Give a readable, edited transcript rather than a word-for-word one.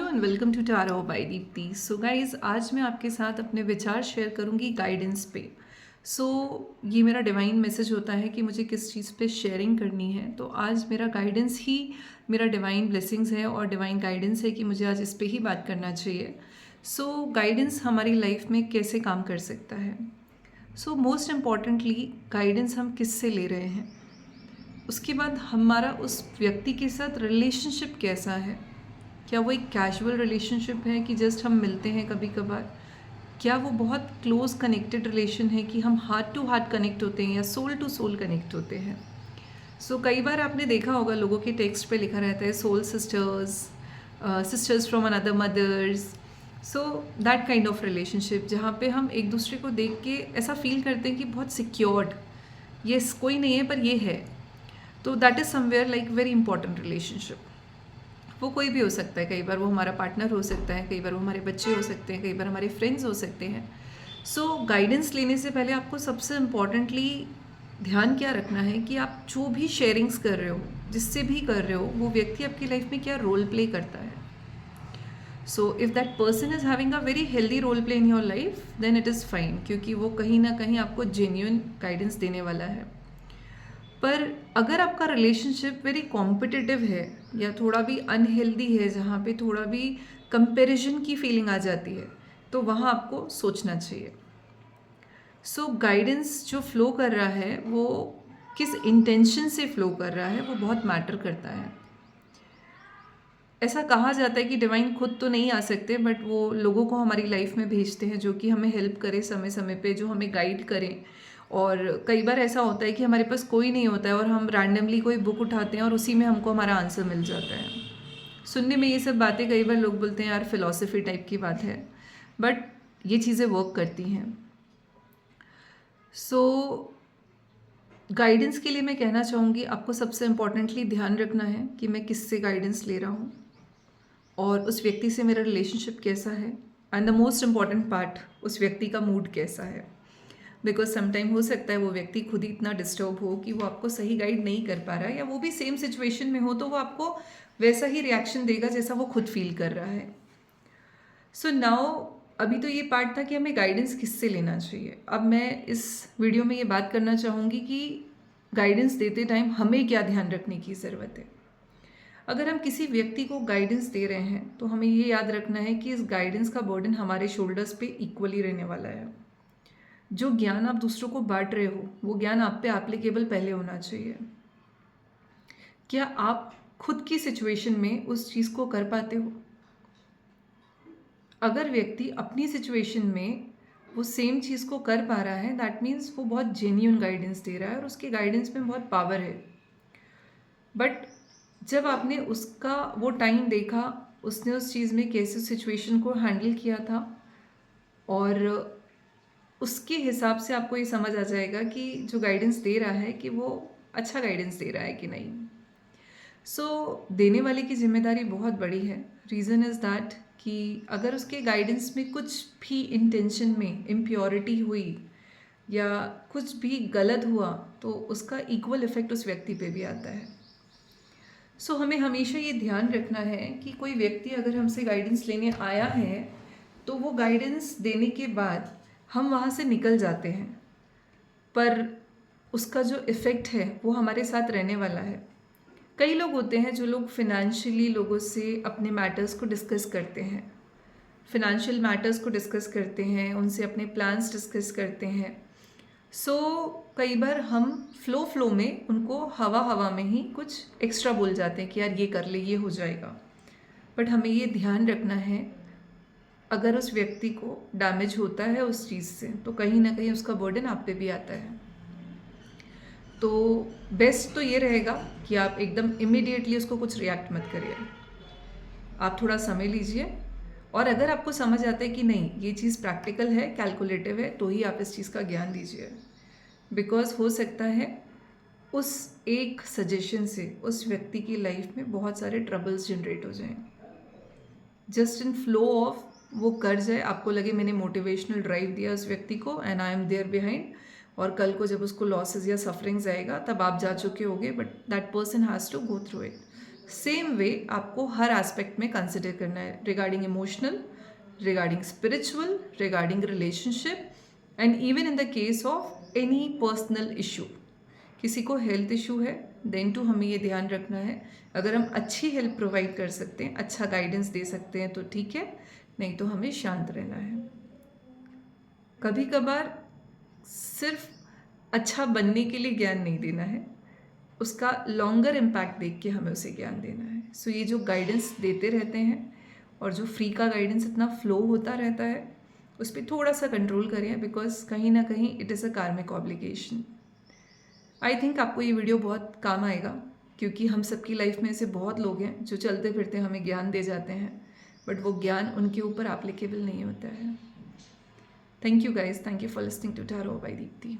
And welcome to tarot by Deepti. So guys, आज मैं आपके साथ अपने विचार शेयर करूंगी गाइडेंस पे। सो ये मेरा डिवाइन मैसेज होता है कि मुझे किस चीज़ पे शेयरिंग करनी है। तो आज मेरा गाइडेंस ही मेरा डिवाइन ब्लेसिंग्स है और डिवाइन गाइडेंस है कि मुझे आज इस पे ही बात करना चाहिए। सो गाइडेंस हमारी लाइफ में कैसे काम कर सकता है। सो मोस्ट इम्पॉर्टेंटली गाइडेंस हम किससे ले रहे हैं, उसके बाद हमारा उस व्यक्ति के साथ रिलेशनशिप कैसा है। क्या वो एक कैजुअल रिलेशनशिप है कि जस्ट हम मिलते हैं कभी कभार, क्या वो बहुत क्लोज कनेक्टेड रिलेशन है कि हम हार्ट टू हार्ट कनेक्ट होते हैं या सोल टू सोल कनेक्ट होते हैं। सो कई बार आपने देखा होगा लोगों के टेक्स्ट पे लिखा रहता है soul sisters, sisters from another mothers. So that kind of relationship जहाँ पे हम एक दूसरे को देख के ऐसा फील करते हैं कि बहुत सिक्योर्ड, यस कोई नहीं है पर ये है। तो that is somewhere like very important relationship. वो कोई भी हो सकता है, कई बार वो हमारा पार्टनर हो सकता है, कई बार वो हमारे बच्चे हो सकते हैं, कई बार हमारे फ्रेंड्स हो सकते हैं। सो गाइडेंस लेने से पहले आपको सबसे इम्पॉर्टेंटली ध्यान क्या रखना है कि आप जो भी शेयरिंग्स कर रहे हो, जिससे भी कर रहे हो, वो व्यक्ति आपकी लाइफ में क्या रोल प्ले करता है। So if that person is having a very healthy role play in your life then it is fine, क्योंकि वो कहीं ना कहीं आपको जेन्यून गाइडेंस देने वाला है। पर अगर आपका रिलेशनशिप वेरी कॉम्पिटिटिव है या थोड़ा भी अनहेल्दी है, जहाँ पे थोड़ा भी कंपैरिजन की फीलिंग आ जाती है, तो वहाँ आपको सोचना चाहिए। सो गाइडेंस जो फ्लो कर रहा है वो किस इंटेंशन से फ्लो कर रहा है वो बहुत मैटर करता है। ऐसा कहा जाता है कि डिवाइन खुद तो नहीं आ सकते, बट वो लोगों को हमारी लाइफ में भेजते हैं जो कि हमें हेल्प करे समय समय पे, जो हमें गाइड करें। और कई बार ऐसा होता है कि हमारे पास कोई नहीं होता है और हम रैंडमली कोई बुक उठाते हैं और उसी में हमको हमारा आंसर मिल जाता है। सुनने में ये सब बातें कई बार लोग बोलते हैं यार फिलॉसफी टाइप की बात है, बट ये चीज़ें वर्क करती हैं। सो गाइडेंस के लिए मैं कहना चाहूँगी आपको सबसे इम्पॉर्टेंटली ध्यान रखना है कि मैं किससे गाइडेंस ले रहा हूँ और उस व्यक्ति से मेरा रिलेशनशिप कैसा है, and the most important part, उस व्यक्ति का मूड कैसा है। बिकॉज समटाइम हो सकता है वो व्यक्ति खुद ही इतना डिस्टर्ब हो कि वो आपको सही गाइड नहीं कर पा रहा है, या वो भी सेम सिचुएशन में हो तो वो आपको वैसा ही रिएक्शन देगा जैसा वो खुद फील कर रहा है। सो नाउ अभी तो ये पार्ट था कि हमें गाइडेंस किससे लेना चाहिए। अब मैं इस वीडियो में ये बात करना चाहूँगी कि गाइडेंस देते टाइम हमें क्या ध्यान रखने की ज़रूरत है। अगर हम किसी व्यक्ति को गाइडेंस दे रहे हैं तो हमें ये याद रखना है कि इस गाइडेंस का बर्डन हमारे शोल्डर्स पे इक्वली रहने वाला है। जो ज्ञान आप दूसरों को बांट रहे हो वो ज्ञान आप पे एप्लीकेबल पहले होना चाहिए। क्या आप खुद की सिचुएशन में उस चीज़ को कर पाते हो। अगर व्यक्ति अपनी सिचुएशन में वो सेम चीज़ को कर पा रहा है, दैट मीन्स वो बहुत जेन्यून गाइडेंस दे रहा है और उसके गाइडेंस में बहुत पावर है। बट जब आपने उसका वो टाइम देखा, उसने उस चीज़ में कैसे सिचुएशन को हैंडल किया था, और उसके हिसाब से आपको ये समझ आ जाएगा कि जो गाइडेंस दे रहा है कि वो अच्छा गाइडेंस दे रहा है कि नहीं। देने वाले की जिम्मेदारी बहुत बड़ी है। रीज़न इज़ दैट कि अगर उसके गाइडेंस में कुछ भी इंटेंशन में इम्प्योरिटी हुई या कुछ भी गलत हुआ तो उसका इक्वल इफेक्ट उस व्यक्ति पे भी आता है। हमें हमेशा ये ध्यान रखना है कि कोई व्यक्ति अगर हमसे गाइडेंस लेने आया है तो वो गाइडेंस देने के बाद हम वहाँ से निकल जाते हैं, पर उसका जो इफ़ेक्ट है वो हमारे साथ रहने वाला है। कई लोग होते हैं जो लोग फिनेंशियली लोगों से अपने मैटर्स को डिस्कस करते हैं, फिनेंशियल मैटर्स को डिस्कस करते हैं, उनसे अपने प्लान्स डिस्कस करते हैं। कई बार हम फ्लो में उनको हवा हवा में ही कुछ एक्स्ट्रा बोल जाते हैं कि यार ये कर ले, ये हो जाएगा। बट हमें ये ध्यान रखना है, अगर उस व्यक्ति को डैमेज होता है उस चीज़ से तो कहीं ना कहीं उसका बर्डन आप पे भी आता है। तो बेस्ट तो ये रहेगा कि आप एकदम इमीडिएटली उसको कुछ रिएक्ट मत करिए, आप थोड़ा समय लीजिए। और अगर आपको समझ आता है कि नहीं ये चीज़ प्रैक्टिकल है, कैलकुलेटिव है, तो ही आप इस चीज़ का ज्ञान दीजिए। बिकॉज हो सकता है उस एक सजेशन से उस व्यक्ति की लाइफ में बहुत सारे ट्रबल्स जनरेट हो जाएं। जस्ट इन फ्लो ऑफ वो कर जाए, आपको लगे मैंने मोटिवेशनल ड्राइव दिया उस व्यक्ति को and I am there behind, और कल को जब उसको लॉसेस या सफरिंग्स आएगा तब आप जा चुके होगे, but that person has to go through it. Same way आपको हर एस्पेक्ट में कंसिडर करना है, regarding emotional, regarding spiritual, regarding relationship, and even in the case of any personal issue. किसी को हेल्थ इशू है, देन टू हमें ये ध्यान रखना है, अगर हम अच्छी हेल्प प्रोवाइड कर सकते हैं, अच्छा गाइडेंस दे सकते हैं तो ठीक है, नहीं तो हमें शांत रहना है। कभी कभार सिर्फ अच्छा बनने के लिए ज्ञान नहीं देना है, उसका लॉन्गर इम्पैक्ट देख के हमें उसे ज्ञान देना है। सो ये जो गाइडेंस देते रहते हैं और जो फ्री का गाइडेंस इतना फ्लो होता रहता है, उस पर थोड़ा सा कंट्रोल करें, बिकॉज कहीं ना कहीं इट इज़ अ कार्मिक ऑब्लिगेशन। आई थिंक आपको ये वीडियो बहुत काम आएगा, क्योंकि हम सबकी लाइफ में ऐसे बहुत लोग हैं जो चलते फिरते हमें ज्ञान दे जाते हैं, बट वो ज्ञान उनके ऊपर एप्लीकेबल नहीं होता है। Thank you guys, thank you for listening to tarot by Deepti.